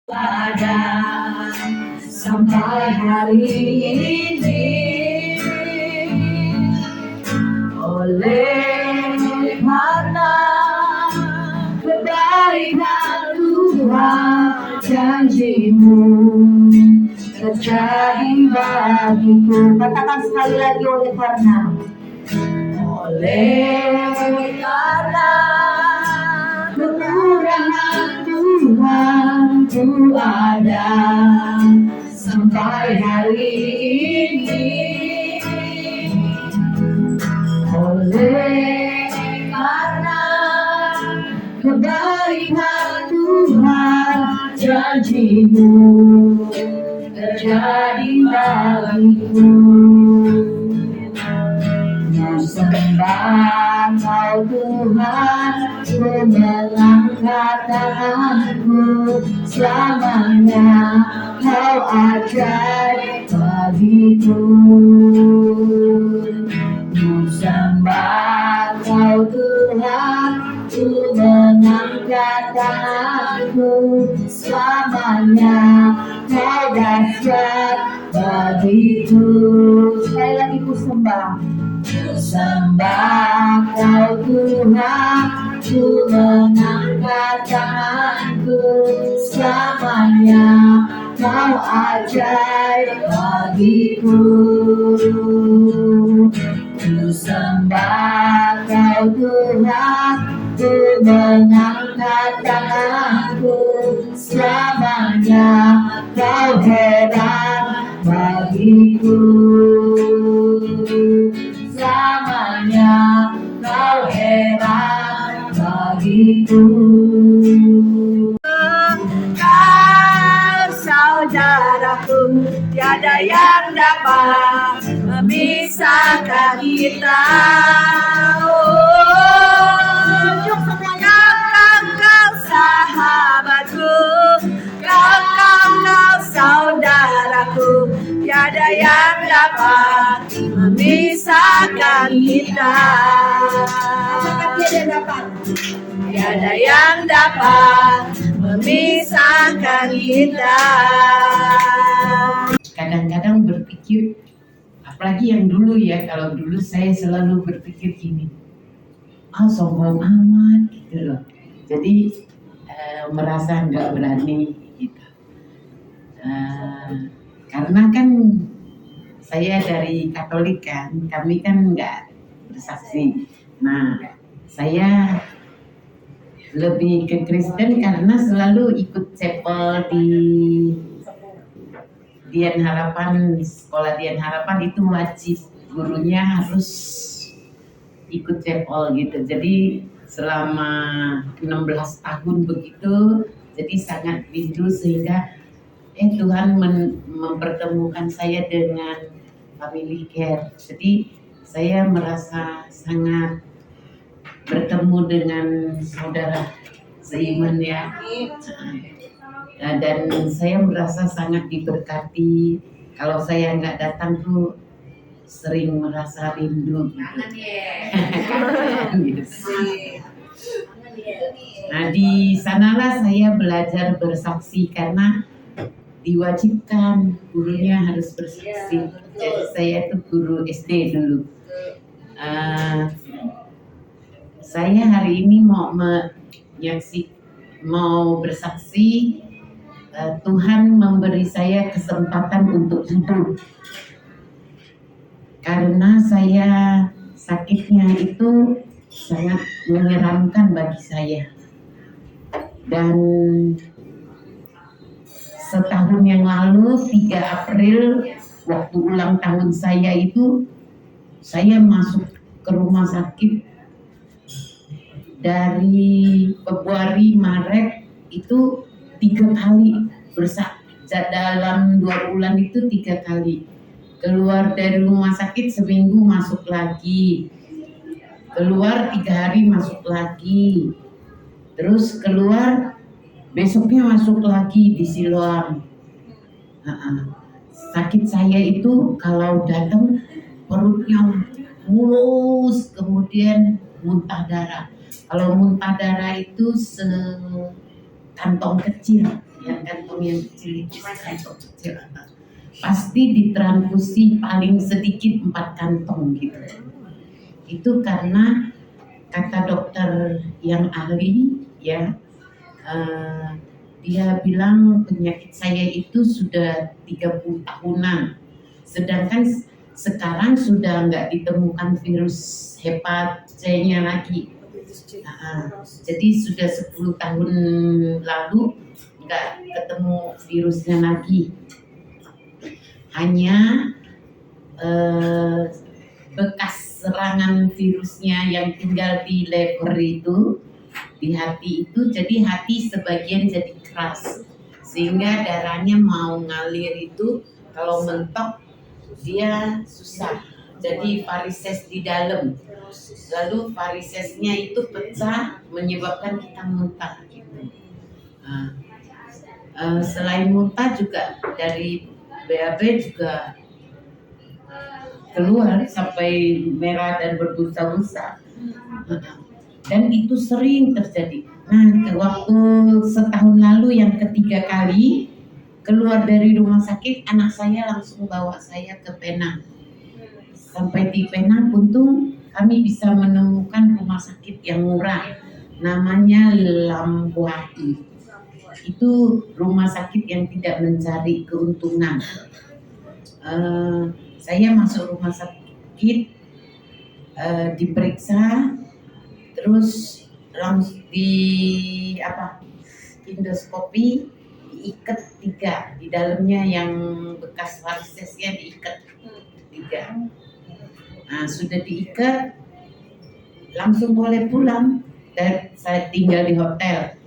ada sampai hari ini oleh karena kebaikan Tuhan janjimu terjadi bagiku. Katakan sekali lagi, oleh karena kekurangan Tuhan ku ada sampai hari ini. Oleh karena kebaikan Tuhan janjimu terjadi bagiku. Sembah Kau Tuhan, ku mengangkat tanganku selamanya. Kau ajaib bagiku. Ku sembah Kau Tuhan, ku mengangkat tanganku selamanya. Kau dahsyat bagiku. Sekali lagi ku sembah. Sembah Kau Tuhan, ku mengangkat tanganku selamanya. Kau ajaib bagiku. Ku sembah Kau Tuhan, ku mengangkat tanganku selamanya. Kau hebat bagiku. Selamanya Kau hebat bagiku. Kau saudaraku, tiada yang dapat memisahkan kita. Kau sahabatku, kau saudaraku, tiada yang dapat memisahkan kita. Tiada yang dapat memisahkan kita. Kadang-kadang berpikir, apalagi yang dulu ya, kalau dulu saya selalu berpikir gini, sombong amat gitu loh. Jadi merasa nggak berani gitu. Karena kan saya dari Katolik kan, kami kan nggak bersaksi. Nah, saya lebih ke Kristen karena selalu ikut chapel di Dian Harapan, sekolah Dian Harapan itu wajib, gurunya harus ikut chapel gitu. Jadi selama 16 tahun begitu, jadi sangat rindu sehingga Tuhan mempertemukan saya dengan Family Care. Jadi saya merasa sangat bertemu dengan saudara seiman ya. Dan saya merasa sangat diberkati. Kalau saya nggak datang tuh sering merasa rindu. Nah, di sanalah saya belajar bersaksi karena diwajibkan, gurunya harus bersaksi. Jadi saya itu guru SD dulu. Saya hari ini mau bersaksi. Tuhan memberi saya kesempatan untuk hidup. Karena saya sakitnya itu sangat menyeramkan bagi saya. Dan setahun yang lalu 3 April waktu ulang tahun saya itu, saya masuk ke rumah sakit dari Februari Maret itu 3 kali dalam 2 bulan itu 3 kali. Keluar dari rumah sakit seminggu masuk lagi, keluar 3 hari masuk lagi, terus keluar besoknya masuk lagi di Siloam. Sakit saya itu kalau datang perutnya mulus, kemudian muntah darah. Kalau muntah darah itu sekantong kecil yang kantong yang kecil itu kantong kecil, pasti ditransfusi paling sedikit 4 kantong gitu. Itu karena kata dokter yang ahli ya, dia bilang penyakit saya itu sudah 30 tahunan, sedangkan sekarang sudah nggak ditemukan virus hepat C-nya lagi. Jadi sudah 10 tahun lalu nggak ketemu virusnya lagi. Hanya bekas serangan virusnya yang tinggal di lever itu, di hati itu, jadi hati sebagian jadi keras, sehingga darahnya mau ngalir itu kalau mentok dia susah, jadi varises di dalam, lalu varisesnya itu pecah menyebabkan kita muntah gitu. Selain muntah juga dari BAB juga keluar sampai merah dan berbusa-busa, dan itu sering terjadi. Nah, waktu setahun lalu yang ketiga kali keluar dari rumah sakit, anak saya langsung bawa saya ke Penang. Sampai di Penang, untung kami bisa menemukan rumah sakit yang murah, namanya Lambuai. Itu rumah sakit yang tidak mencari keuntungan. Saya masuk rumah sakit, diperiksa, terus langsung di endoskopi, diikat 3 di dalamnya, yang bekas varisesnya diikat 3. Nah, sudah diikat, langsung boleh pulang, dan saya tinggal di hotel.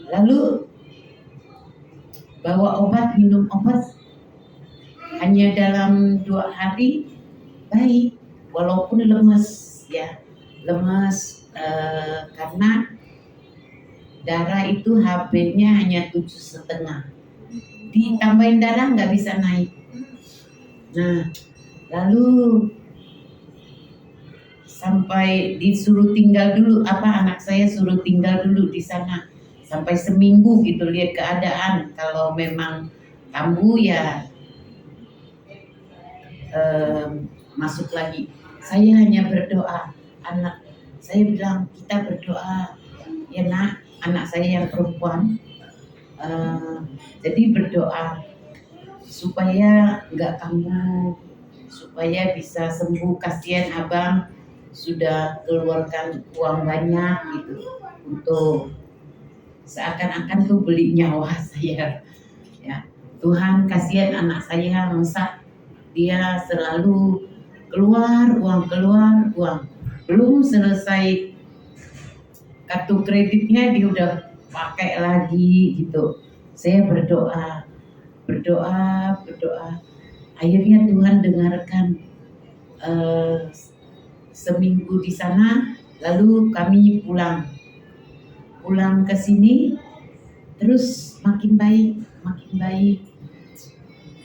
Lalu bawa obat, minum obat, hanya dalam 2 hari baik, walaupun lemes ya, lemes karena darah itu HB-nya hanya 7,5, ditambahin darah nggak bisa naik. Nah, lalu sampai disuruh tinggal dulu, anak saya suruh tinggal dulu di sana sampai seminggu gitu, lihat keadaan. Kalau memang kambuh ya masuk lagi. Saya hanya berdoa. Anak saya bilang, kita berdoa ya nak, anak saya yang perempuan, jadi berdoa supaya nggak kambuh, supaya bisa sembuh. Kasihan abang sudah keluarkan uang banyak gitu untuk seakan-akan tuh beli nyawa saya ya. Tuhan, kasihan anak saya, masa dia selalu keluar uang, belum selesai kartu kreditnya dia udah pakai lagi gitu. Saya berdoa, akhirnya Tuhan dengarkan. Seminggu di sana, lalu kami pulang ke sini, terus makin baik.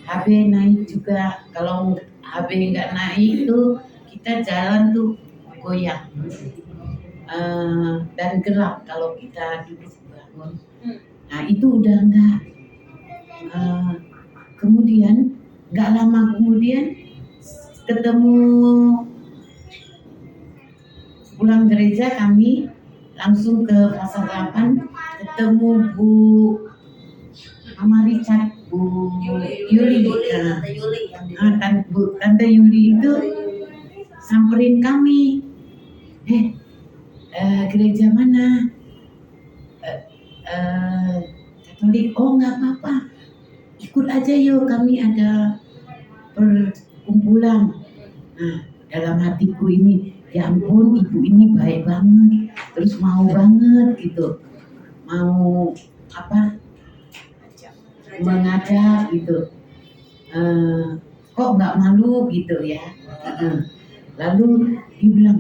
HB naik juga. Kalau HB nggak naik itu kita jalan tuh goyang, dan gelap kalau kita duduk bangun. Nah, itu udah enggak. Kemudian nggak lama kemudian ketemu, pulang gereja kami langsung ke Pasar 8, ketemu Bu Mama Richard, Bu Yuli. Tante Yuli itu samperin kami, gereja mana? Katolik. Oh, nggak apa-apa, ikut aja yuk, kami ada perkumpulan. Nah, dalam hatiku ini, ya ampun, ibu ini baik banget, terus mau banget gitu, mau mengajak gitu, kok nggak malu gitu ya. Lalu dia bilang,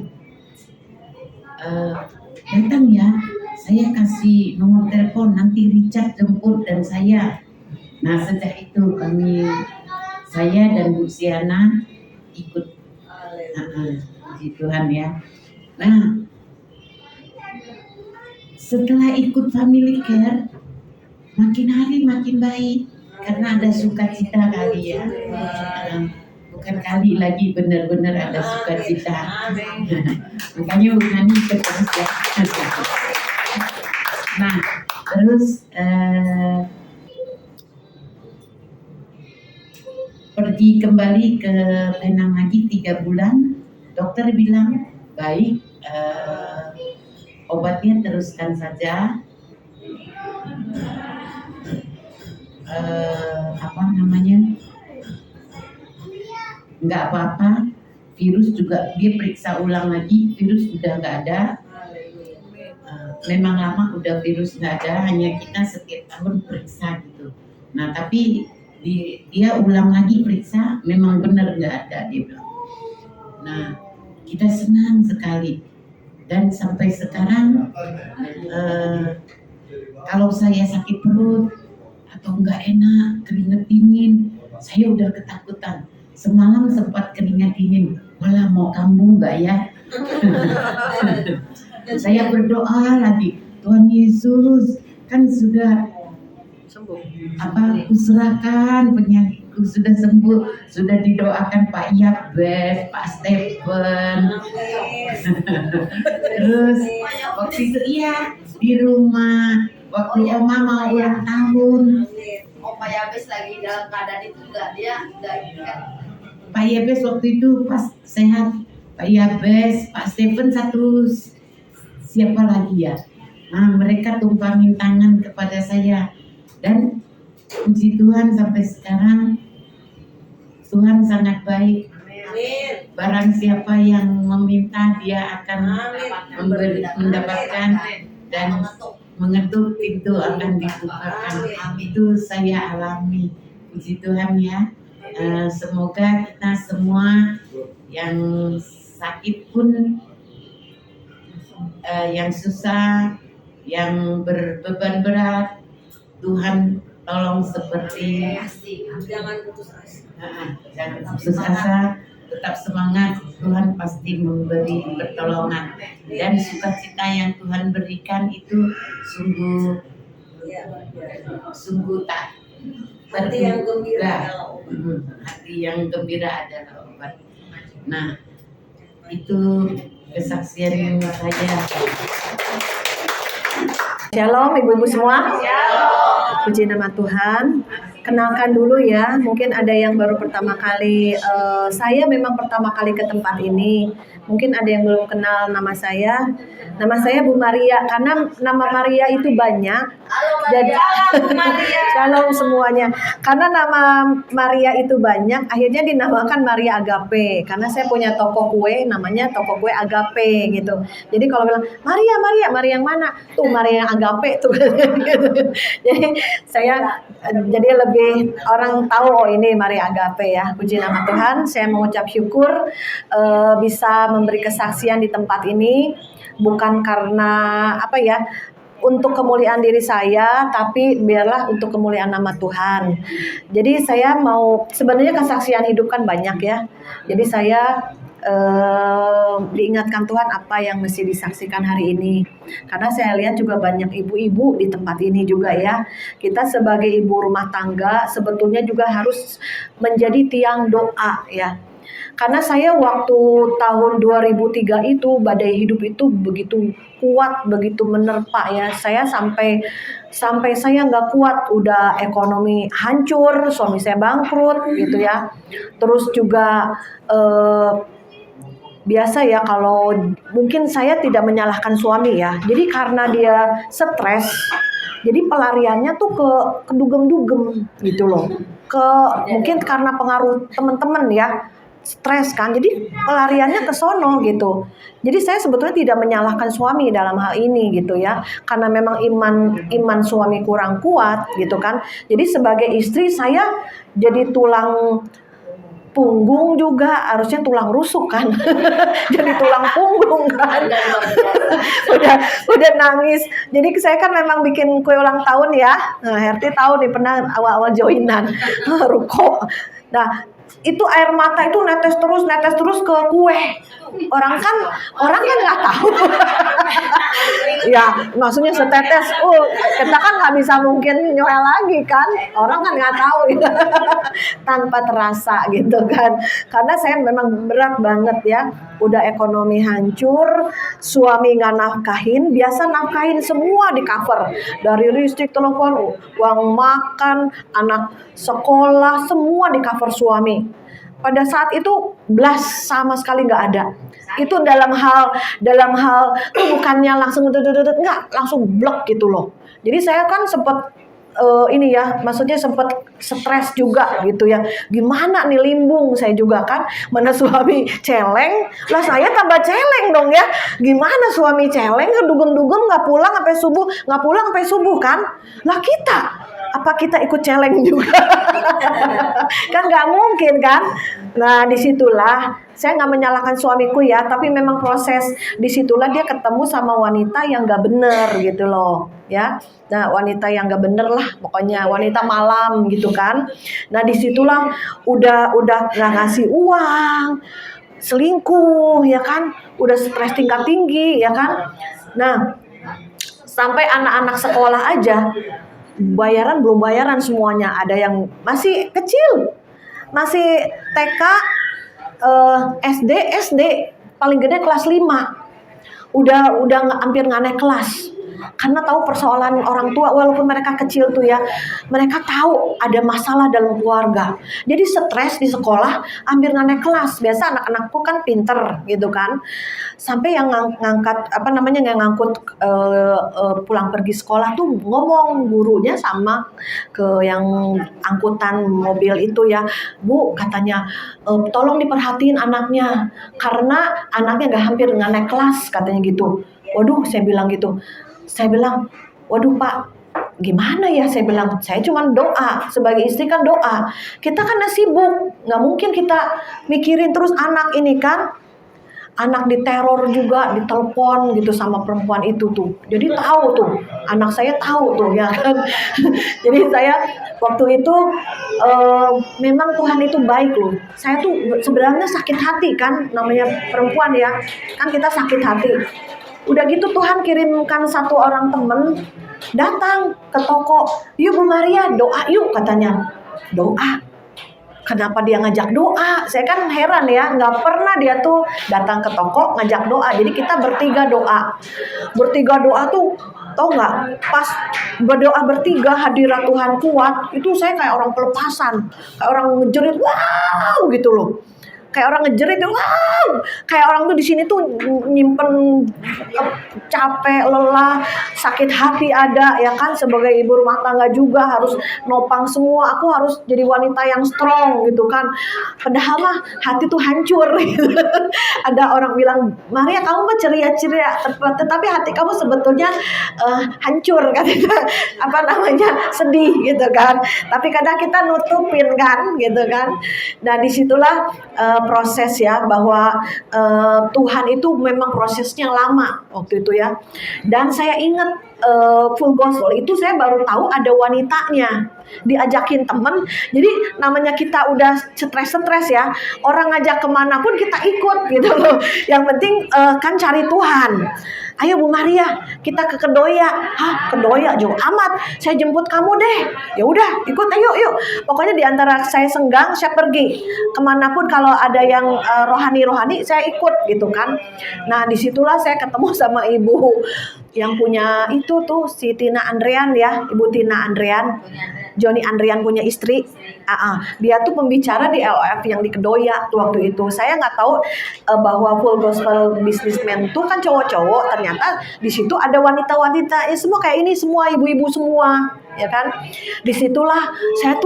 datang ya, saya kasih nomor telepon, nanti Richard jemput dan saya. Nah, sejak itu saya dan Bu Siana ikut. Puji Tuhan ya. Nah, setelah ikut family care, makin hari makin baik karena ada sukacita kali ya. Bukan kali lagi, benar-benar ada sukacita. Makanya bukan ikut terus ya. Nah, terus pergi kembali ke Penang lagi 3 bulan. Dokter bilang baik, obatnya teruskan saja. Nggak apa-apa. Virus juga dia periksa ulang lagi, virus udah nggak ada. Memang lama udah virus nggak ada, hanya kita setiap tahun periksa gitu. Nah tapi dia ulang lagi periksa, memang benar nggak ada, dia bilang. Nah kita senang sekali, dan sampai sekarang kalau saya sakit perut atau nggak enak, keringat dingin, saya udah ketakutan. Semalam sempat keringat dingin, malah mau kambuh nggak ya? Saya berdoa lagi, Tuhan Yesus, kan sudah sembuh. Kuserahkan penyakitku, sudah sembuh, sudah didoakan Pak Yabes, Pak Stephen. Terus waktu itu iya di rumah, waktu Oma mau ulang tahun. Pak Yabes lagi dalam keadaan itu enggak, dia enggak kan. Pak Yabes waktu itu pas sehat, Pak Yabes, Pak Stephen satu, siapa lagi ya? Nah, mereka tumpangin tangan kepada saya, dan puji Tuhan sampai sekarang Tuhan sangat baik. Amin. Barang siapa yang meminta dia akan mendapatkan, dan mengetuk pintu akan dibukakan. Itu saya alami, puji Tuhan ya. Semoga kita semua yang sakit pun, yang susah, yang berbeban berat, Tuhan tolong seperti jangan putus asa. Jangan putus asa, tetap semangat. Tuhan pasti memberi pertolongan, dan sukacita yang Tuhan berikan itu sungguh tak Hati yang gembira adalah obat. Hati yang gembira adalah obat. Nah, itu kesaksian saya. Shalom ibu-ibu semua. Puji nama Tuhan. Kenalkan dulu ya, mungkin ada yang baru pertama kali. Saya memang pertama kali ke tempat ini. Mungkin ada yang belum kenal nama saya. Nama saya Bu Maria, karena nama Maria itu banyak. Halo Maria. Jadi, Bu Maria. Shalom semuanya. Karena nama Maria itu banyak, akhirnya dinamakan Maria Agape. Karena saya punya toko kue, namanya toko kue Agape gitu. Jadi kalau bilang Maria yang mana? Tuh Maria yang Agape tuh. Jadi saya jadi lebih orang tahu, oh ini Maria Agape ya. Puji nama Tuhan. Saya mengucap syukur bisa memberi kesaksian di tempat ini, bukan karena untuk kemuliaan diri saya, tapi biarlah untuk kemuliaan nama Tuhan. Jadi saya mau, sebenarnya kesaksian hidup kan banyak ya. Jadi saya diingatkan Tuhan apa yang mesti disaksikan hari ini. Karena saya lihat juga banyak ibu-ibu di tempat ini juga ya. Kita sebagai ibu rumah tangga sebetulnya juga harus menjadi tiang doa ya. Karena saya waktu tahun 2003 itu badai hidup itu begitu kuat, begitu menerpa ya. Saya sampai saya nggak kuat, udah ekonomi hancur, suami saya bangkrut gitu ya. Terus juga biasa ya, kalau mungkin saya tidak menyalahkan suami ya. Jadi karena dia stres, jadi pelariannya tuh ke dugem-dugem gitu loh. Mungkin karena pengaruh teman-teman ya. Stres kan, jadi pelariannya ke sono gitu. Jadi saya sebetulnya tidak menyalahkan suami dalam hal ini gitu ya, karena memang iman suami kurang kuat gitu kan. Jadi sebagai istri saya jadi tulang punggung juga, harusnya tulang rusuk kan. Jadi tulang punggung kan. udah nangis. Jadi saya kan memang bikin kue ulang tahun ya. Nah, Herti tahu nih, pernah awal-awal joinan ruko. Nah, itu air mata itu netes terus ke kue. Orang kan nggak tahu. Ya, maksudnya setetes. Kita kan nggak bisa mungkin nyoel lagi kan. Orang kan nggak tahu. Tanpa terasa gitu kan. Karena saya memang berat banget ya. Udah ekonomi hancur, suami nggak nafkahin, biasa nafkahin semua di cover. Dari listrik, telepon, uang makan, anak sekolah, semua di cover suami. Pada saat itu blas sama sekali nggak ada. Itu dalam hal tuh bukannya langsung nggak langsung blok gitu loh. Jadi saya kan sempat ini ya, maksudnya sempat stres juga gitu ya. Gimana nih, limbung saya juga kan, mana suami celeng, lah saya tambah celeng dong ya. Gimana suami celeng kedugem-dugem nggak pulang sampai subuh kan? Lah apa kita ikut celeng juga? Kan nggak mungkin kan? Nah disitulah saya nggak menyalahkan suamiku ya, tapi memang proses disitulah dia ketemu sama wanita yang nggak bener gitu loh ya. Nah wanita yang nggak bener lah, pokoknya wanita malam gitu kan. Nah disitulah udah nggak ngasih uang, selingkuh ya kan, udah stres tingkat tinggi ya kan. Nah sampai anak-anak sekolah aja belum bayaran semuanya. Ada yang masih kecil, masih TK, SD paling gede kelas 5. Udah hampir nggak naik kelas. Karena tahu persoalan orang tua, walaupun mereka kecil tuh ya, mereka tahu ada masalah dalam keluarga. Jadi stres di sekolah, hampir nggak naik kelas. Biasa anak-anakku kan pinter gitu kan. Sampai yang ngangkut pulang pergi sekolah tuh ngomong gurunya sama ke yang angkutan mobil itu ya, Bu katanya tolong diperhatiin anaknya karena anaknya hampir nggak naik kelas katanya gitu. Waduh, saya bilang gitu. Saya bilang, waduh Pak, gimana ya? Saya bilang, saya cuma doa. Sebagai istri kan doa. Kita kan sibuk, nggak mungkin kita mikirin terus anak ini kan. Anak diteror juga, ditelepon gitu sama perempuan itu tuh. Jadi tahu tuh, anak saya tahu tuh ya kan. Jadi saya waktu itu memang Tuhan itu baik loh. Saya tuh sebenarnya sakit hati kan, namanya perempuan ya. Kan kita sakit hati. Udah gitu Tuhan kirimkan satu orang temen datang ke toko. Yuk Bu Maria doa yuk katanya. Doa. Kenapa dia ngajak doa? Saya kan heran ya, nggak pernah dia tuh datang ke toko ngajak doa. Jadi kita bertiga doa. Bertiga doa tuh, tau nggak? Pas berdoa bertiga hadirat Tuhan kuat, itu saya kayak orang pelepasan, kayak orang ngejerit, wow gitu loh. Kayak orang ngejerit, wow, kayak orang tuh di sini tuh nyimpen capek, lelah, sakit hati ada ya kan. Sebagai ibu rumah tangga juga harus nopang semua. Aku harus jadi wanita yang strong gitu kan. Padahal mah hati tuh hancur. Gitu. Ada orang bilang, Maria kamu mah ceria-ceria, tetapi hati kamu sebetulnya hancur katanya. Sedih gitu kan. Tapi kadang kita nutupin kan gitu kan. Nah disitulah proses ya, bahwa Tuhan itu memang prosesnya lama waktu itu ya. Dan saya ingat full gospel itu saya baru tahu ada wanitanya, diajakin temen. Jadi namanya kita udah stres ya, orang ngajak kemana pun kita ikut gitu loh. Yang penting kan cari Tuhan. Ayo Bu Maria, kita ke Kedoya. Hah, Kedoya jauh amat. Saya jemput kamu deh. Ya udah, ikut ayo yuk. Pokoknya di antara saya senggang, saya pergi kemanapun kalau ada yang rohani-rohani, saya ikut gitu kan. Nah, disitulah saya ketemu sama ibu yang punya itu tuh si Tina Andrean ya, Ibu Tina Andrean. Johnny Andrean punya istri. Dia tuh pembicara di LOF yang di Kedoya tuh waktu itu. Saya nggak tahu bahwa full gospel businessman tuh kan cowok-cowok. Ternyata di situ ada wanita-wanita. Ya semua kayak ini, semua ibu-ibu semua, ya kan. Disitulah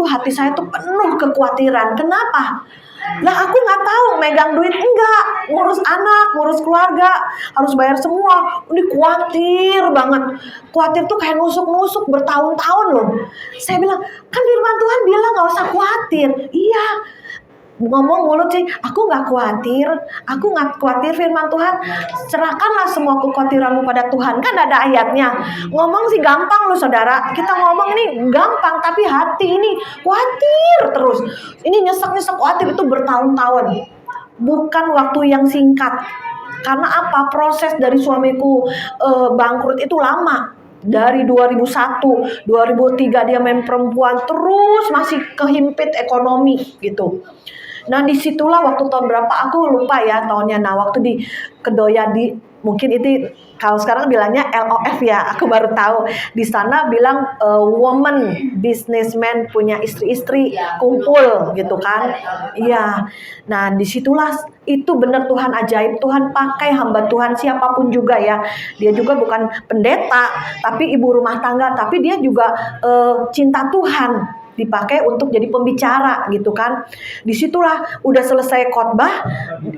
hati saya tuh penuh kekhawatiran. Kenapa? Lah aku nggak tahu megang duit enggak, ngurus anak, ngurus keluarga, harus bayar semua. Ini khawatir banget. Khawatir tuh kayak nusuk-nusuk bertahun-tahun loh. Saya bilang, kan firman Tuhan bilang nggak usah khawatir. Iya, ngomong mulut sih, aku nggak khawatir firman Tuhan, serahkanlah semua kekhawatiranmu pada Tuhan, kan ada ayatnya. Ngomong sih gampang loh saudara, kita ngomong ini gampang, tapi hati ini khawatir terus, ini nyesek khawatir itu bertahun-tahun, bukan waktu yang singkat. Karena apa? Proses dari suamiku bangkrut itu lama. Dari 2001, 2003 dia main perempuan, terus masih kehimpit ekonomi gitu. Nah disitulah waktu tahun berapa aku lupa ya tahunnya. Nah waktu di Kedoyadi, mungkin itu kalau sekarang bilangnya LOF ya, aku baru tahu. Di sana bilang woman businessman punya istri-istri kumpul gitu kan. Iya. Nah disitulah itu benar Tuhan ajaib. Tuhan pakai hamba Tuhan siapapun juga ya. Dia juga bukan pendeta, tapi ibu rumah tangga, tapi dia juga cinta Tuhan, dipakai untuk jadi pembicara gitu kan. Disitulah udah selesai khotbah,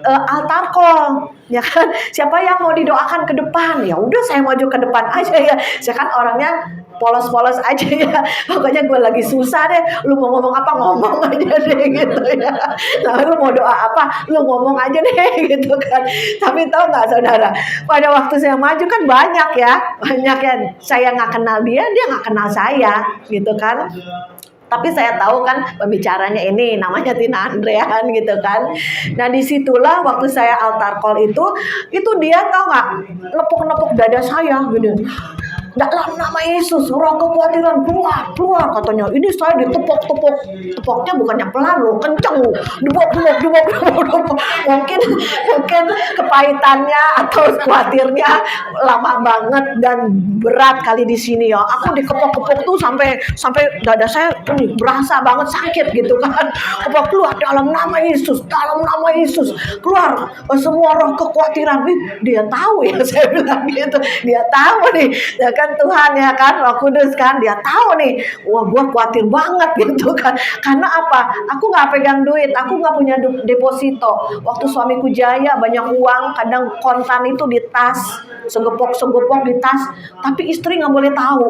altar call ya kan, siapa yang mau didoakan ke depan, ya udah saya maju ke depan aja ya, saya kan orangnya polos-polos aja ya, pokoknya gue lagi susah deh, lu mau ngomong apa ngomong aja deh gitu ya, nah lu mau doa apa lu ngomong aja deh gitu kan. Tapi tahu nggak saudara, pada waktu saya maju kan banyak ya saya nggak kenal dia nggak kenal saya gitu kan. Tapi saya tahu kan pembicaranya ini namanya Tina Andrean gitu kan. Nah disitulah waktu saya altar call itu dia tahu nggak, nepuk dada saya gitu. Dalam nama Yesus, roh kekhawatiran keluar katanya. Ini saya tepoknya bukannya pelan loh, kenceng loh, debok. Mungkin kepahitannya atau khawatirnya lama banget dan berat kali di sini ya. Aku dikepok-kepok tuh sampai dada saya berasa banget sakit gitu kan. Kepok keluar dalam nama Yesus, keluar semua roh kekhawatiran. Dia tahu ya, saya bilang gitu, dia tahu nih ya kan, Tuhan ya kan, Roh Kudus kan, dia tahu nih, wah gue khawatir banget gitu kan. Karena apa? Aku nggak pegang duit, aku nggak punya deposito. Waktu suamiku jaya banyak uang, kadang kontan itu di tas, segepok di tas, tapi istri nggak boleh tahu.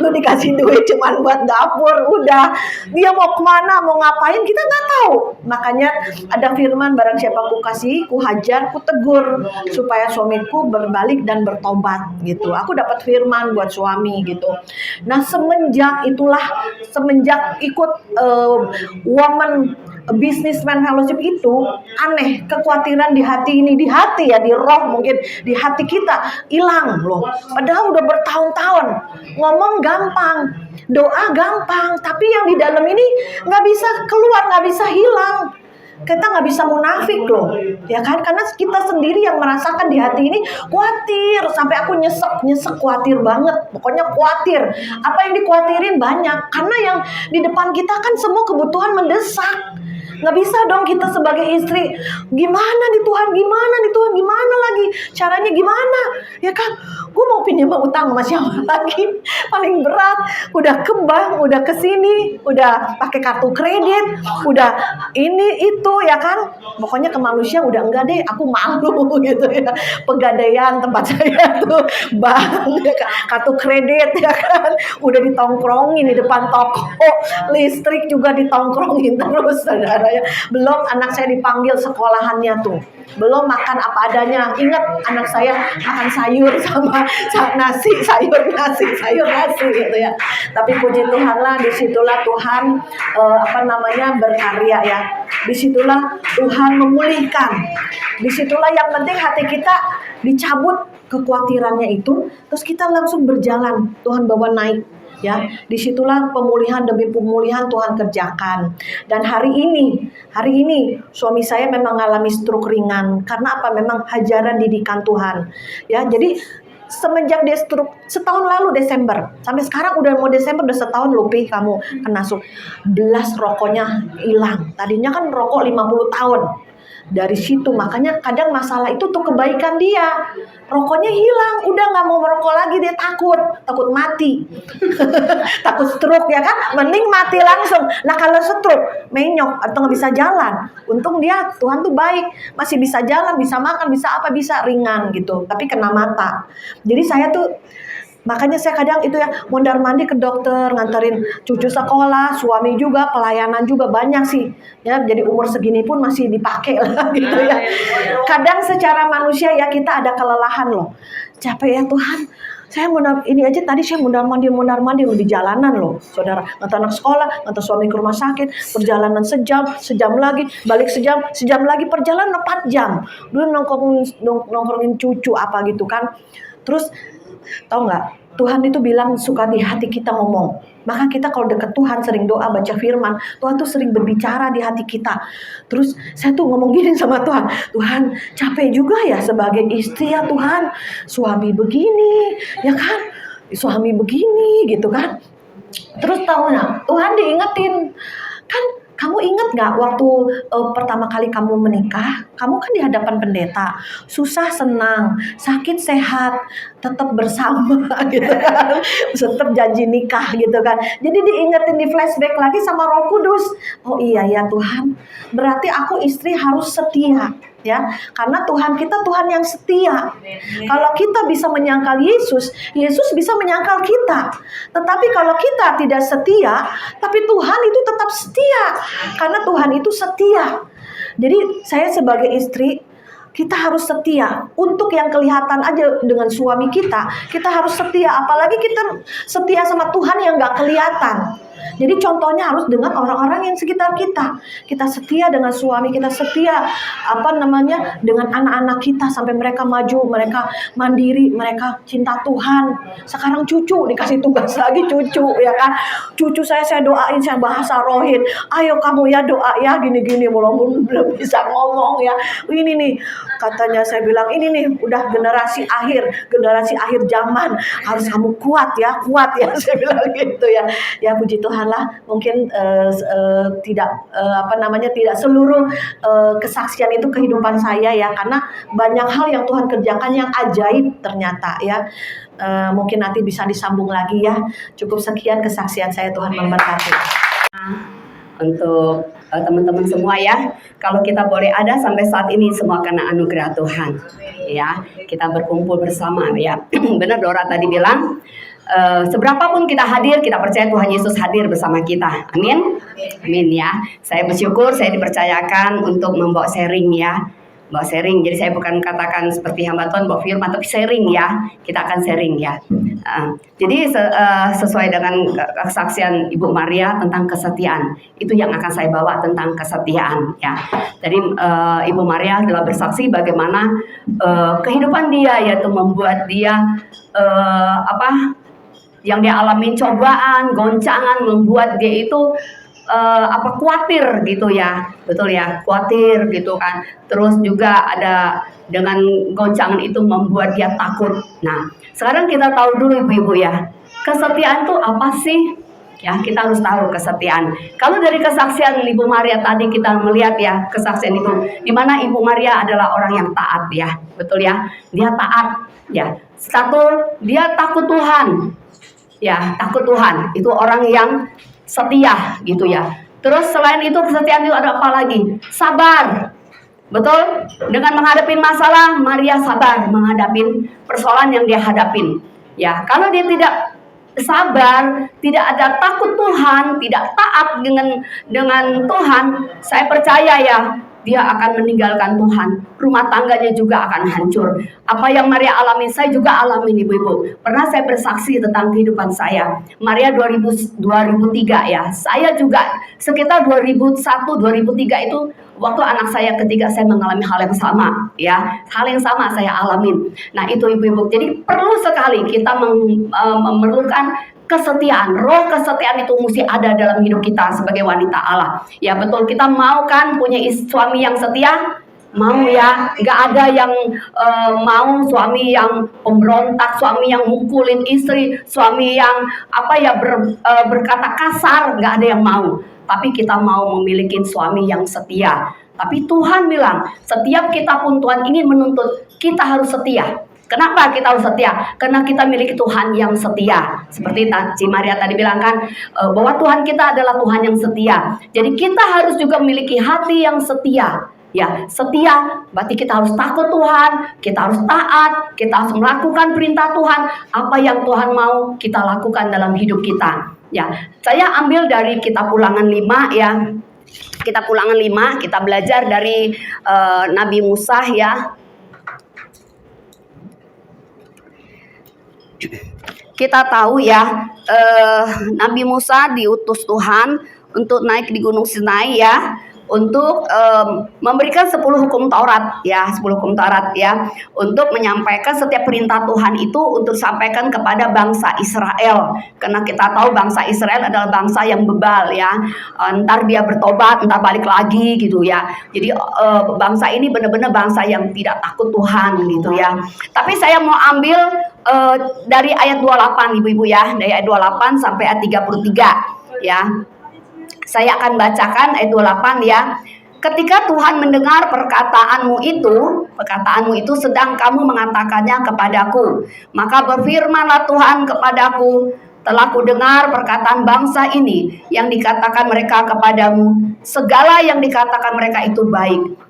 Lu dikasih duit cuman buat dapur, udah dia mau kemana, mau ngapain kita nggak tahu. Makanya ada firman, barang siapa ku kasih, ku hajar, ku tegur, supaya suamiku berbalik dan bertobat gitu. Aku dapat firman buat suami gitu. Nah semenjak ikut woman businessman fellowship itu, aneh, kekhawatiran di hati ya, di roh mungkin, di hati kita hilang loh. Padahal udah bertahun-tahun ngomong gampang, doa gampang, tapi yang di dalam ini nggak bisa keluar, nggak bisa hilang. Kita nggak bisa munafik loh, ya kan? Karena kita sendiri yang merasakan di hati ini khawatir, sampai aku nyesek khawatir banget. Pokoknya khawatir. Apa yang dikhawatirin banyak, karena yang di depan kita kan semua kebutuhan mendesak. Nggak bisa dong kita sebagai istri, gimana nih Tuhan, gimana lagi, caranya gimana, ya kan? Gue mau pinjam utang sama siapa lagi? Paling berat, udah ke bank, udah kesini, udah pakai kartu kredit, udah ini itu ya kan? Pokoknya ke manusia udah enggak deh, aku malu gitu ya. Pegadaian tempat saya tuh bank, kartu kredit ya kan, udah ditongkrongin di depan toko, listrik juga ditongkrongin terus saudara. Belum anak saya dipanggil sekolahannya tuh, belum makan apa adanya. Ingat anak saya makan sayur sama nasi gitu ya. Tapi puji Tuhan lah, disitulah Tuhan berkarya ya. Disitulah Tuhan memulihkan. Disitulah yang penting hati kita dicabut kekhawatirannya itu, terus kita langsung berjalan. Tuhan bawa naik. Ya, disitulah pemulihan demi pemulihan Tuhan kerjakan. Dan hari ini suami saya memang mengalami stroke ringan. Karena apa? Memang hajaran didikan Tuhan. Ya, jadi semenjak dia stroke setahun lalu Desember sampai sekarang udah mau Desember, udah setahun lebih kamu kena stroke. Belas rokoknya hilang. Tadinya kan rokok 50 tahun. Dari situ makanya kadang masalah itu tuh kebaikan dia, rokoknya hilang, udah nggak mau merokok lagi, dia takut mati. Takut stroke ya kan, mending mati langsung. Nah kalau stroke menyok atau nggak bisa jalan, untung dia Tuhan tuh baik, masih bisa jalan, bisa makan, bisa apa, bisa ringan gitu, tapi kena mata. Jadi saya tuh Makanya saya kadang itu ya mondar-mandir ke dokter, nganterin cucu sekolah, suami juga, pelayanan juga banyak sih. Ya, jadi umur segini pun masih dipakai lah gitu ya. Kadang secara manusia ya kita ada kelelahan loh. Capek ya Tuhan. Saya ini aja tadi saya mondar-mandir di jalanan loh, saudara. Ngantar anak sekolah, ngantar suami ke rumah sakit, perjalanan sejam lagi, balik sejam lagi, perjalanan 4 jam. Belum nongkrongin cucu apa gitu kan. Terus tahu nggak? Tuhan itu bilang suka di hati kita ngomong. Maka kita kalau deket Tuhan sering doa baca firman, Tuhan tuh sering berbicara di hati kita. Terus saya tuh ngomong gini sama Tuhan, Tuhan capek juga ya sebagai istri ya Tuhan, suami begini, ya kan, suami begini gitu kan. Terus tahu nggak? Tuhan diingetin, kan kamu ingat nggak waktu pertama kali kamu menikah, kamu kan di hadapan pendeta, susah senang, sakit sehat, tetap bersama gitu kan, tetap janji nikah gitu kan. Jadi diingetin di flashback lagi sama Roh Kudus. Oh iya ya Tuhan, berarti aku istri harus setia. Ya, karena Tuhan kita Tuhan yang setia. Kalau kita bisa menyangkal Yesus, Yesus bisa menyangkal kita. Tetapi kalau kita tidak setia, tapi Tuhan itu tetap setia. Karena Tuhan itu setia. Jadi saya sebagai istri, kita harus setia. Untuk yang kelihatan aja dengan suami kita harus setia. Apalagi kita setia sama Tuhan yang gak kelihatan. Jadi contohnya harus dengan orang-orang yang sekitar kita. Kita setia dengan suami, kita setia dengan anak-anak kita sampai mereka maju, mereka mandiri, mereka cinta Tuhan. Sekarang cucu dikasih tugas lagi cucu ya kan. Cucu saya doain, saya bahasa rohin. Ayo kamu ya doa ya gini-gini, walaupun belum bisa ngomong ya. Ini nih katanya saya bilang ini nih udah generasi akhir zaman, harus kamu kuat ya saya bilang gitu ya. Ya puji Tuhan lah, mungkin tidak tidak seluruh kesaksian itu kehidupan saya ya, karena banyak hal yang Tuhan kerjakan yang ajaib ternyata ya. Mungkin nanti bisa disambung lagi ya. Cukup sekian kesaksian saya, Tuhan memberkati. Untuk teman-teman semua ya, kalau kita boleh ada sampai saat ini semua karena anugerah Tuhan ya, kita berkumpul bersama ya. Benar Dora tadi bilang, seberapapun kita hadir, kita percaya Tuhan Yesus hadir bersama kita. Amin. Amin ya. Saya bersyukur saya dipercayakan untuk membawa sharing ya. Bawa sharing, jadi saya bukan katakan seperti hamba Tuhan bawa firman, tapi sharing ya. Kita akan sharing ya. Jadi sesuai dengan kesaksian Ibu Maria tentang kesetiaan, itu yang akan saya bawa tentang kesetiaan ya. Jadi Ibu Maria telah bersaksi bagaimana kehidupan dia, yaitu membuat dia yang dia alami cobaan, goncangan, membuat dia itu khawatir gitu ya, betul ya, khawatir gitu kan. Terus juga ada dengan goncangan itu membuat dia takut. Nah, sekarang kita tahu dulu ibu-ibu ya, kesetiaan itu apa sih? Ya, kita harus tahu kesetiaan. Kalau dari kesaksian Ibu Maria tadi kita melihat ya, kesaksian itu di mana Ibu Maria adalah orang yang taat ya, betul ya, dia taat ya. Satu, dia takut Tuhan. Ya, takut Tuhan, itu orang yang setia gitu ya. Terus selain itu kesetiaan itu ada apa lagi? Sabar. Betul? Dengan menghadapi masalah, Maria sabar menghadapi persoalan yang dia hadapin. Ya, kalau dia tidak sabar, tidak ada takut Tuhan, tidak taat dengan Tuhan, saya percaya ya, dia akan meninggalkan Tuhan. Rumah tangganya juga akan hancur. Apa yang Maria alami, saya juga alami ibu-ibu. Pernah saya bersaksi tentang kehidupan saya. Maria 2003 ya. Saya juga sekitar 2001-2003 itu waktu anak saya ketiga, saya mengalami hal yang sama ya. Hal yang sama saya alamin. Nah, itu ibu-ibu. Jadi perlu sekali kita memerlukan kesetiaan. Roh kesetiaan itu mesti ada dalam hidup kita sebagai wanita Allah. Ya betul, kita mau kan punya suami yang setia? Mau ya, nggak ada yang mau suami yang pemberontak, suami yang mukulin istri, suami yang berkata kasar, nggak ada yang mau. Tapi kita mau memiliki suami yang setia. Tapi Tuhan bilang, setiap kita pun Tuhan ingin menuntut kita harus setia. Kenapa kita harus setia? Karena kita miliki Tuhan yang setia. Seperti Ci Maria tadi bilang kan, bahwa Tuhan kita adalah Tuhan yang setia. Jadi kita harus juga memiliki hati yang setia. Ya, setia berarti kita harus takut Tuhan, kita harus taat, kita harus melakukan perintah Tuhan. Apa yang Tuhan mau kita lakukan dalam hidup kita. Ya, saya ambil dari kitab Ulangan 5 ya. Kitab Ulangan 5, kita belajar dari Nabi Musa ya. Kita tahu ya, Nabi Musa diutus Tuhan untuk naik di Gunung Sinai ya, untuk memberikan 10 hukum Taurat ya, 10 hukum Taurat ya, untuk menyampaikan setiap perintah Tuhan itu untuk sampaikan kepada bangsa Israel. Karena kita tahu bangsa Israel adalah bangsa yang bebal ya, ntar dia bertobat, ntar balik lagi gitu ya. Jadi bangsa ini benar-benar bangsa yang tidak takut Tuhan gitu ya. Tapi saya mau ambil dari ayat 28 ibu-ibu ya, dari ayat 28 sampai ayat 33 ya. Saya akan bacakan ayat 28 ya. Ketika Tuhan mendengar perkataanmu itu sedang kamu mengatakannya kepadaku, maka berfirmanlah Tuhan kepadaku, telah kudengar perkataan bangsa ini yang dikatakan mereka kepadamu, segala yang dikatakan mereka itu baik.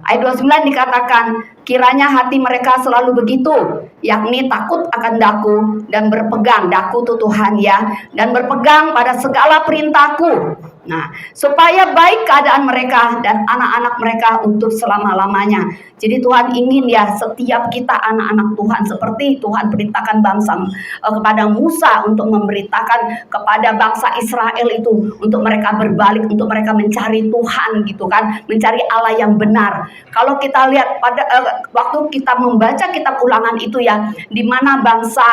Ayat 29 dikatakan, kiranya hati mereka selalu begitu, yakni takut akan daku dan berpegang, daku itu Tuhan ya, dan berpegang pada segala perintahku. Nah, supaya baik keadaan mereka dan anak-anak mereka untuk selama-lamanya. Jadi Tuhan ingin ya setiap kita anak-anak Tuhan seperti Tuhan perintahkan bangsa kepada Musa untuk memberitakan kepada bangsa Israel itu untuk mereka berbalik, untuk mereka mencari Tuhan gitu kan, mencari Allah yang benar. Kalau kita lihat pada waktu kita membaca kitab Ulangan itu ya, di mana bangsa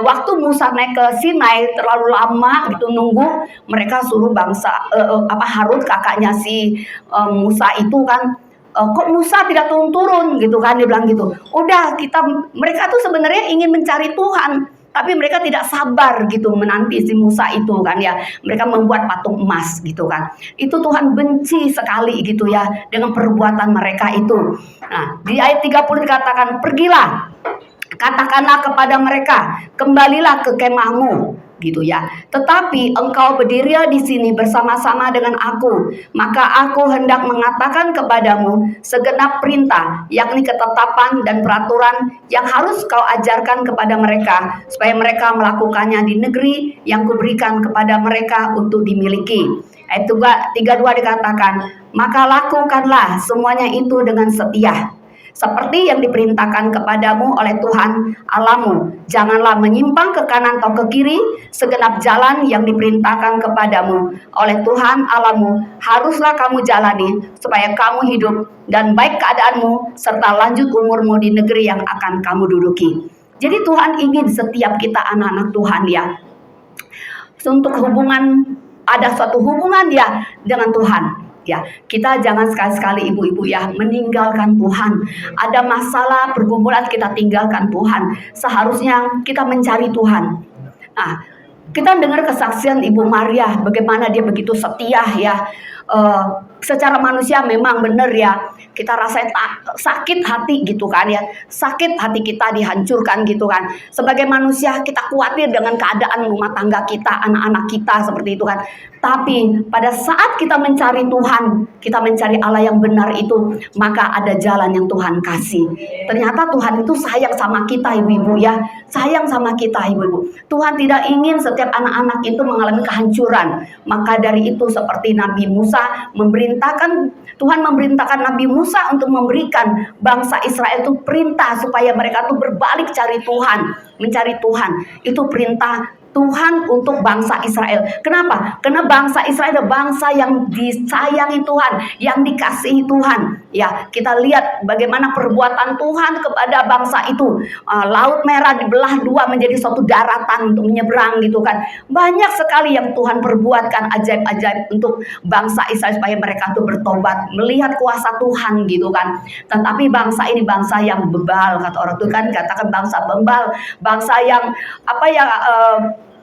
waktu Musa naik ke Sinai terlalu lama gitu nunggu, mereka suruh bangsa Harun kakaknya si Musa itu kan, kok Musa tidak turun-turun gitu kan, dia bilang gitu. Udah mereka tuh sebenarnya ingin mencari Tuhan, tapi mereka tidak sabar gitu menanti si Musa itu kan ya. Mereka membuat patung emas gitu kan. Itu Tuhan benci sekali gitu ya dengan perbuatan mereka itu. Nah, di ayat 30 dikatakan, pergilah, katakanlah kepada mereka, kembalilah ke kemahmu gitu ya. Tetapi engkau berdiri di sini bersama-sama dengan aku, maka aku hendak mengatakan kepadamu segenap perintah, yakni ketetapan dan peraturan yang harus kau ajarkan kepada mereka, supaya mereka melakukannya di negeri yang kuberikan kepada mereka untuk dimiliki. Ayat 32 dikatakan, maka lakukanlah semuanya itu dengan setia, seperti yang diperintahkan kepadamu oleh Tuhan Allahmu. Janganlah menyimpang ke kanan atau ke kiri, segenap jalan yang diperintahkan kepadamu oleh Tuhan Allahmu haruslah kamu jalani, supaya kamu hidup dan baik keadaanmu, serta lanjut umurmu di negeri yang akan kamu duduki. Jadi Tuhan ingin setiap kita anak-anak Tuhan ya, untuk ada suatu hubungan ya dengan Tuhan. Ya, kita jangan sekali-sekali ibu-ibu ya meninggalkan Tuhan. Ada masalah pergumulan kita tinggalkan Tuhan. Seharusnya kita mencari Tuhan. Nah, kita dengar kesaksian Ibu Maria bagaimana dia begitu setia ya. Secara manusia memang benar ya, kita rasa sakit hati gitu kan ya, sakit hati kita dihancurkan gitu kan. Sebagai manusia kita khawatir dengan keadaan rumah tangga kita, anak-anak kita seperti itu kan. Tapi pada saat kita mencari Tuhan, kita mencari Allah yang benar itu, maka ada jalan yang Tuhan kasih. Ternyata Tuhan itu sayang sama kita ibu-ibu ya, sayang sama kita ibu-ibu. Tuhan tidak ingin setiap anak-anak itu mengalami kehancuran. Maka dari itu seperti Nabi Musa Tuhan memerintahkan Nabi Musa untuk memberikan bangsa Israel itu perintah supaya mereka tuh berbalik cari Tuhan, mencari Tuhan. Itu perintah Tuhan untuk bangsa Israel. Kenapa? Karena bangsa Israel adalah bangsa yang disayangi Tuhan, yang dikasihi Tuhan. Ya, kita lihat bagaimana perbuatan Tuhan kepada bangsa itu. Laut Merah dibelah dua menjadi suatu daratan untuk menyeberang gitu kan. Banyak sekali yang Tuhan perbuatkan ajaib-ajaib untuk bangsa Israel supaya mereka tuh bertobat, melihat kuasa Tuhan gitu kan. Tetapi bangsa ini bangsa yang bebal, kata orang itu kan, katakan bangsa bebal, bangsa yang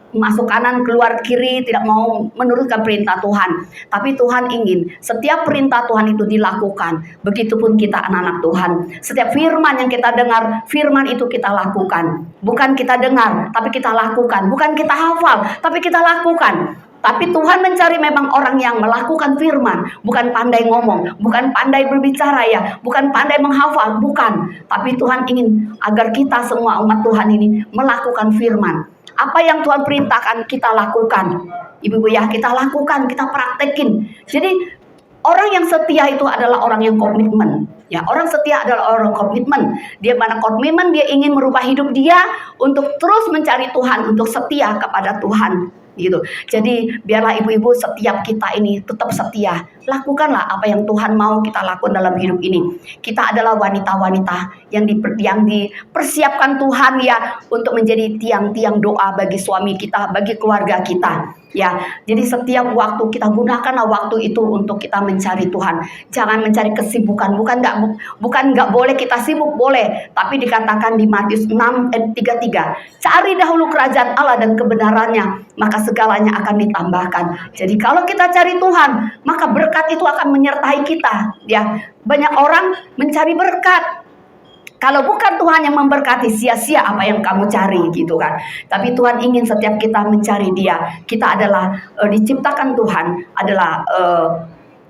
masuk kanan keluar kiri, tidak mau menurutkan perintah Tuhan. Tapi Tuhan ingin setiap perintah Tuhan itu dilakukan. Begitupun kita anak-anak Tuhan, setiap firman yang kita dengar, firman itu kita lakukan. Bukan kita dengar tapi kita lakukan, bukan kita hafal tapi kita lakukan. Tapi Tuhan mencari memang orang yang melakukan firman, bukan pandai ngomong, bukan pandai berbicara ya, bukan pandai menghafal, bukan. Tapi Tuhan ingin agar kita semua umat Tuhan ini melakukan firman. Apa yang Tuhan perintahkan kita lakukan. Ibu-ibu ya, kita lakukan, kita praktekin. Jadi orang yang setia itu adalah orang yang komitmen. Ya, orang setia adalah orang komitmen. Dia mana komitmen, dia ingin merubah hidup dia untuk terus mencari Tuhan, untuk setia kepada Tuhan. Gitu. Jadi biarlah ibu-ibu setiap kita ini tetap setia. Lakukanlah apa yang Tuhan mau kita lakukan dalam hidup ini. Kita adalah wanita-wanita yang dipersiapkan Tuhan ya untuk menjadi tiang-tiang doa bagi suami kita, bagi keluarga kita. Ya, jadi setiap waktu kita gunakanlah waktu itu untuk kita mencari Tuhan. Jangan mencari kesibukan. Bukan nggak boleh kita sibuk, boleh. Tapi dikatakan di Matius 6:33, cari dahulu kerajaan Allah dan kebenarannya, maka segalanya akan ditambahkan. Jadi kalau kita cari Tuhan, maka berkat itu akan menyertai kita. Ya, banyak orang mencari berkat. Kalau bukan Tuhan yang memberkati, sia-sia apa yang kamu cari gitu kan. Tapi Tuhan ingin setiap kita mencari Dia. Kita adalah diciptakan Tuhan adalah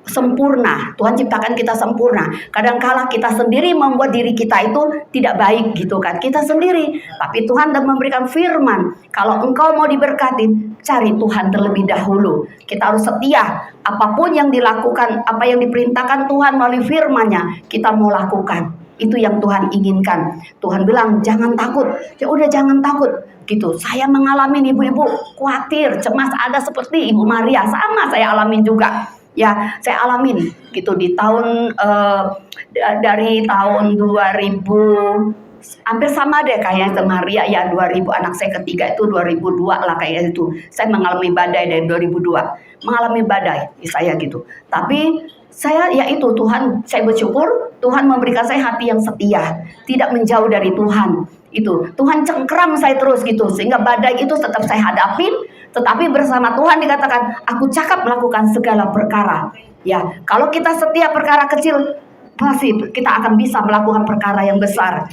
sempurna. Tuhan ciptakan kita sempurna. Kadang-kala kita sendiri membuat diri kita itu tidak baik gitu kan. Kita sendiri. Tapi Tuhan dan memberikan firman. Kalau engkau mau diberkati, cari Tuhan terlebih dahulu. Kita harus setia. Apapun yang dilakukan, apa yang diperintahkan Tuhan melalui firman-Nya, kita mau lakukan. Itu yang Tuhan inginkan. Tuhan bilang jangan takut. Ya udah jangan takut gitu. Saya mengalami ibu-ibu khawatir, cemas, ada seperti Ibu Maria, sama saya alamin juga. Ya, saya alamin gitu di tahun dari tahun 2000, hampir sama deh kayak Maria ya, 2000, anak saya ketiga itu 2002 lah kayak itu. Saya mengalami badai dari 2002. Mengalami badai saya gitu. Tapi saya ya itu Tuhan, saya bersyukur Tuhan memberikan saya hati yang setia, tidak menjauh dari Tuhan. Itu Tuhan cengkram saya terus gitu, sehingga badai itu tetap saya hadapin, tetapi bersama Tuhan dikatakan aku cakap melakukan segala perkara. Ya, kalau kita setia perkara kecil, pasti kita akan bisa melakukan perkara yang besar.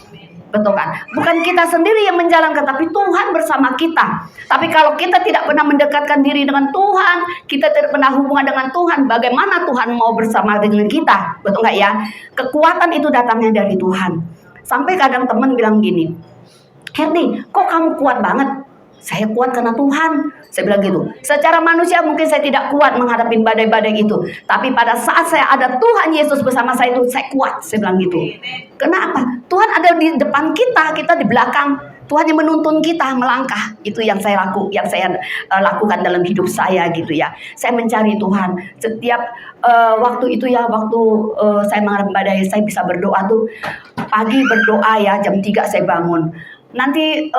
Betul kan? Bukan kita sendiri yang menjalankan, tapi Tuhan bersama kita. Tapi kalau kita tidak pernah mendekatkan diri dengan Tuhan, kita tidak pernah hubungan dengan Tuhan, bagaimana Tuhan mau bersama dengan kita? Betul nggak ya? Kekuatan itu datangnya dari Tuhan. Sampai kadang teman bilang gini, Herdi, kok kamu kuat banget? Saya kuat karena Tuhan. Saya bilang gitu. Secara manusia mungkin saya tidak kuat menghadapi badai-badai itu. Tapi pada saat saya ada Tuhan Yesus bersama saya itu, saya kuat. Saya bilang gitu. Kenapa? Tuhan ada di depan kita, kita di belakang. Tuhan yang menuntun kita melangkah. Itu yang saya lakukan dalam hidup saya gitu ya. Saya mencari Tuhan. Setiap waktu itu ya, waktu saya menghadapi badai, saya bisa berdoa tuh. Pagi berdoa ya, jam 3 saya bangun. Nanti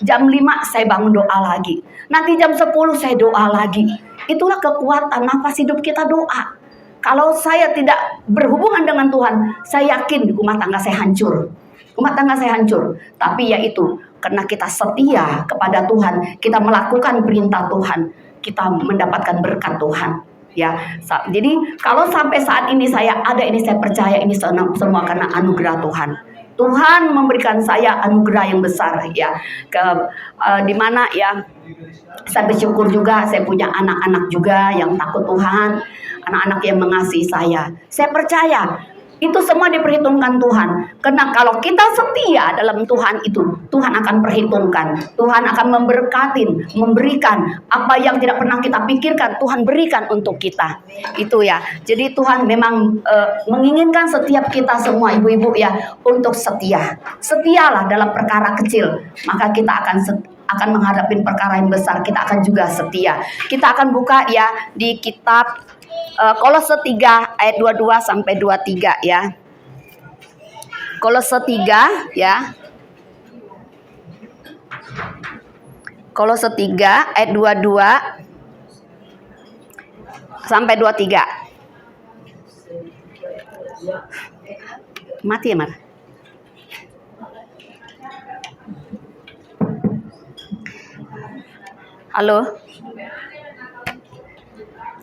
jam 5 saya bangun doa lagi. Nanti jam 10 saya doa lagi. Itulah kekuatan nafas hidup kita, doa. Kalau saya tidak berhubungan dengan Tuhan, saya yakin rumah tangga saya hancur. Rumah tangga saya hancur. Tapi ya itu, karena kita setia kepada Tuhan, kita melakukan perintah Tuhan, kita mendapatkan berkat Tuhan. Ya, jadi kalau sampai saat ini saya ada ini, saya percaya ini semua karena anugerah Tuhan. Tuhan memberikan saya anugerah yang besar ya, di mana ya saya bersyukur juga saya punya anak-anak juga yang takut Tuhan, anak-anak yang mengasihi saya. Saya percaya itu semua diperhitungkan Tuhan. Karena kalau kita setia dalam Tuhan itu, Tuhan akan perhitungkan. Tuhan akan memberkatin, memberikan apa yang tidak pernah kita pikirkan, Tuhan berikan untuk kita. Itu ya. Jadi Tuhan memang menginginkan setiap kita semua ibu-ibu ya untuk setia. Setialah dalam perkara kecil, maka kita akan menghadapi perkara yang besar. Kita akan juga setia. Kita akan buka ya di kitab Kolose 3 ayat 22 sampai 23 ya. Kolose 3 ya. Kolose 3 ayat 22 sampai 23. Mati ya, Mar? Halo?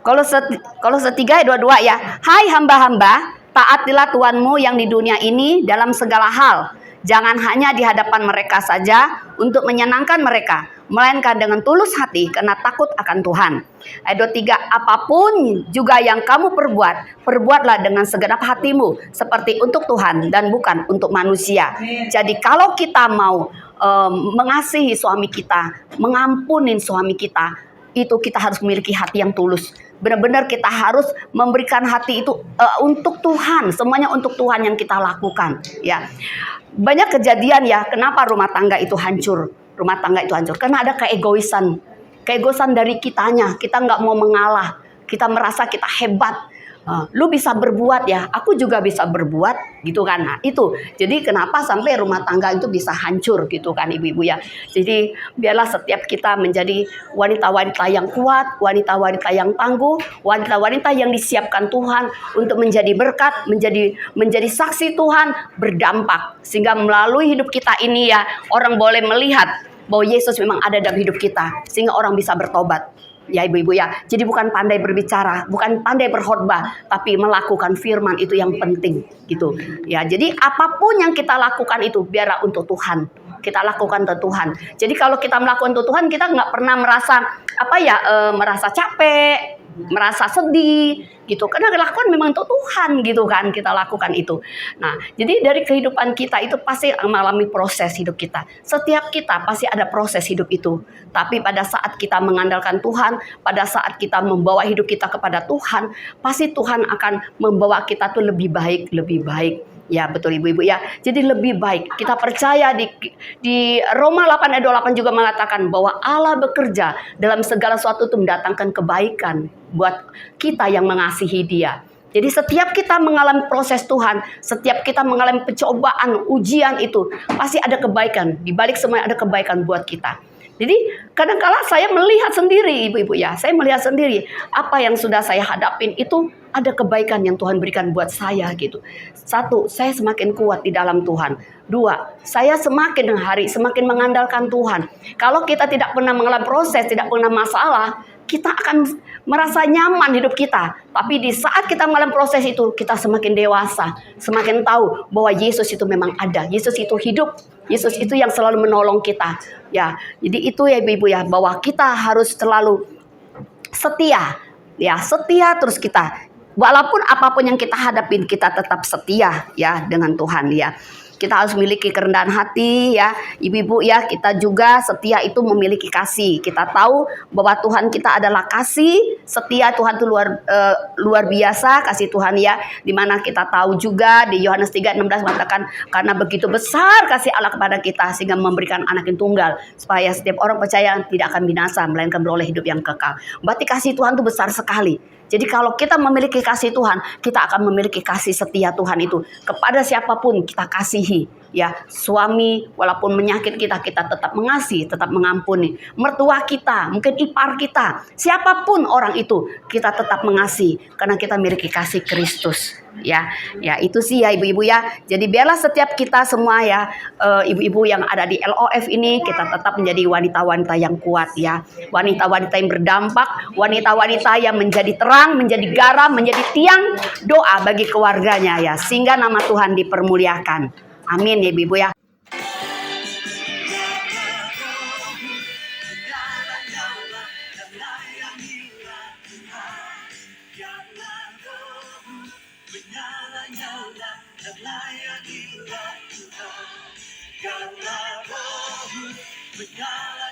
Kolose 3 ayat 22 ya. Hai hamba-hamba, taatilah Tuhanmu yang di dunia ini dalam segala hal. Jangan hanya di hadapan mereka saja untuk menyenangkan mereka. melainkan dengan tulus hati karena takut akan Tuhan. Ayat 23, apapun juga yang kamu perbuat, perbuatlah dengan segenap hatimu seperti untuk Tuhan dan bukan untuk manusia. Jadi kalau kita mau mengasihi suami kita, mengampunin suami kita, itu kita harus memiliki hati yang tulus. Benar-benar kita harus memberikan hati itu untuk Tuhan, semuanya untuk Tuhan yang kita lakukan. Ya, banyak kejadian ya, kenapa rumah tangga itu hancur? Rumah tangga itu hancur karena ada keegoisan dari kitanya. Kita nggak mau mengalah, kita merasa kita hebat. Lu bisa berbuat ya, aku juga bisa berbuat gitu kan. Nah itu, jadi kenapa sampai rumah tangga itu bisa hancur gitu kan ibu-ibu ya. Jadi biarlah setiap kita menjadi wanita-wanita yang kuat, wanita-wanita yang tangguh, wanita-wanita yang disiapkan Tuhan untuk menjadi berkat, menjadi saksi Tuhan, berdampak. Sehingga melalui hidup kita ini ya, orang boleh melihat bahwa Yesus memang ada dalam hidup kita, sehingga orang bisa bertobat. Ya ibu-ibu ya, jadi bukan pandai berbicara, bukan pandai berkhotbah, tapi melakukan firman itu yang penting gitu. Ya, jadi apapun yang kita lakukan itu biarlah untuk Tuhan. Kita lakukan untuk Tuhan. Jadi kalau kita melakukan untuk Tuhan, kita nggak pernah merasa capek, merasa sedih gitu. Karena lakukan memang untuk Tuhan gitu kan, kita lakukan itu. Nah, jadi dari kehidupan kita itu pasti mengalami proses hidup kita. Setiap kita pasti ada proses hidup itu. Tapi pada saat kita mengandalkan Tuhan, pada saat kita membawa hidup kita kepada Tuhan, pasti Tuhan akan membawa kita tuh lebih baik. Ya betul ibu-ibu ya. Jadi lebih baik. Kita percaya di Roma 8 ayat 28 juga mengatakan bahwa Allah bekerja dalam segala sesuatu itu mendatangkan kebaikan buat kita yang mengasihi Dia. Jadi setiap kita mengalami proses Tuhan, setiap kita mengalami pencobaan, ujian itu pasti ada kebaikan. Di balik semuanya ada kebaikan buat kita. Jadi kadang-kala saya melihat sendiri ibu-ibu ya, saya melihat sendiri apa yang sudah saya hadapin itu ada kebaikan yang Tuhan berikan buat saya gitu. 1, saya semakin kuat di dalam Tuhan. 2, saya semakin hari semakin mengandalkan Tuhan. Kalau kita tidak pernah mengalami proses, tidak pernah masalah, kita akan merasa nyaman hidup kita. Tapi di saat kita mengalami proses itu, kita semakin dewasa, semakin tahu bahwa Yesus itu memang ada. Yesus itu hidup. Yesus itu yang selalu menolong kita. Ya, jadi itu ya ibu-ibu ya, bahwa kita harus selalu setia. Ya, setia terus kita. Walaupun apapun yang kita hadapin, kita tetap setia ya dengan Tuhan ya. Kita harus memiliki kerendahan hati ya, ibu-ibu ya. Kita juga setia itu memiliki kasih. Kita tahu bahwa Tuhan kita adalah kasih, setia. Tuhan itu luar biasa kasih Tuhan ya. Dimana kita tahu juga di Yohanes 3:16 mengatakan karena begitu besar kasih Allah kepada kita sehingga memberikan anak yang tunggal supaya setiap orang percaya tidak akan binasa melainkan beroleh hidup yang kekal. Berarti kasih Tuhan itu besar sekali. Jadi kalau kita memiliki kasih Tuhan, kita akan memiliki kasih setia Tuhan itu kepada siapapun kita kasihi. Ya, suami walaupun menyakit kita, kita tetap mengasihi, tetap mengampuni. Mertua kita, mungkin ipar kita, siapapun orang itu, kita tetap mengasihi karena kita memiliki kasih Kristus. Ya, itu sih ya ibu-ibu ya. Jadi biarlah setiap kita semua ya, ibu-ibu yang ada di LOF ini, kita tetap menjadi wanita-wanita yang kuat ya. Wanita-wanita yang berdampak, wanita-wanita yang menjadi terang, menjadi garam, menjadi tiang doa bagi keluarganya ya. Sehingga nama Tuhan dipermuliakan. Amin ya ibu-ibu ya. Karena Rohmu menyala